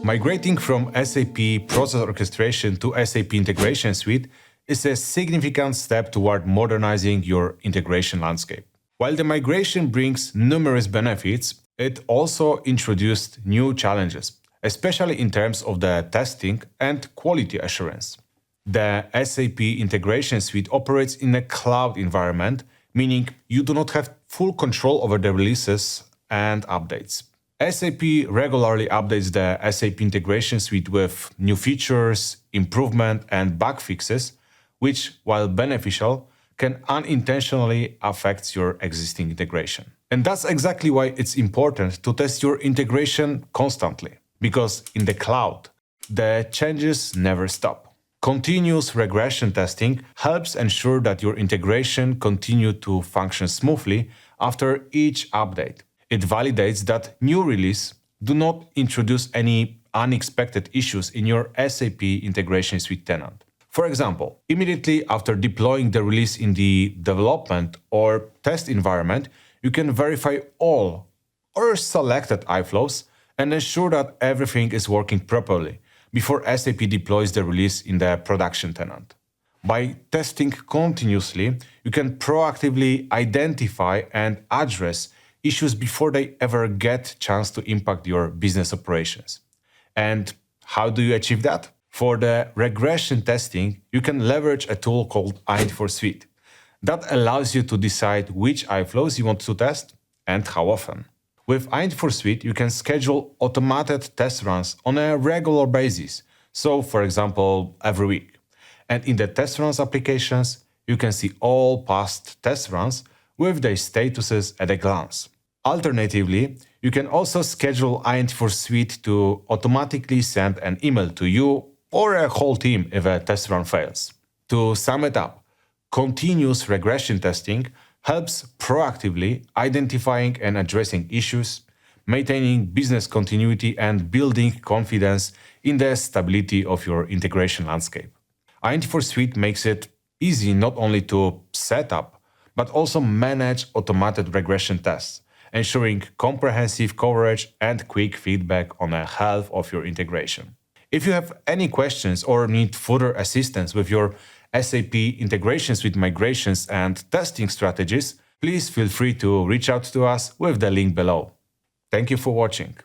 Migrating from SAP Process Orchestration to SAP Integration Suite is a significant step toward modernizing your integration landscape. While the migration brings numerous benefits, it also introduced new challenges, especially in terms of the testing and quality assurance. The SAP Integration Suite operates in a cloud environment, meaning you do not have full control over the releases and updates. SAP regularly updates the SAP Integration Suite with new features, improvement, and bug fixes, which, while beneficial, can unintentionally affect your existing integration. And that's exactly why it's important to test your integration constantly, because in the cloud, the changes never stop. Continuous regression testing helps ensure that your integration continues to function smoothly after each update. It validates that new releases do not introduce any unexpected issues in your SAP Integration Suite tenant. For example, immediately after deploying the release in the development or test environment, you can verify all or selected iFlows and ensure that everything is working properly before SAP deploys the release in the production tenant. By testing continuously, you can proactively identify and address issues before they ever get a chance to impact your business operations. And how do you achieve that? For the regression testing, you can leverage a tool called Int4 Suite. That allows you to decide which iFlows you want to test and how often. With Int4 Suite, you can schedule automated test runs on a regular basis, so for example, every week. And in the test runs applications, you can see all past test runs with their statuses at a glance. Alternatively, you can also schedule Int4 Suite to automatically send an email to you or a whole team if a test run fails. To sum it up, continuous regression testing helps proactively identifying and addressing issues, maintaining business continuity, and building confidence in the stability of your integration landscape. Int4 Suite makes it easy not only to set up, but also manage automated regression tests, ensuring comprehensive coverage and quick feedback on the health of your integration. If you have any questions or need further assistance with your SAP Integration Suite migrations and testing strategies, please feel free to reach out to us with the link below. Thank you for watching.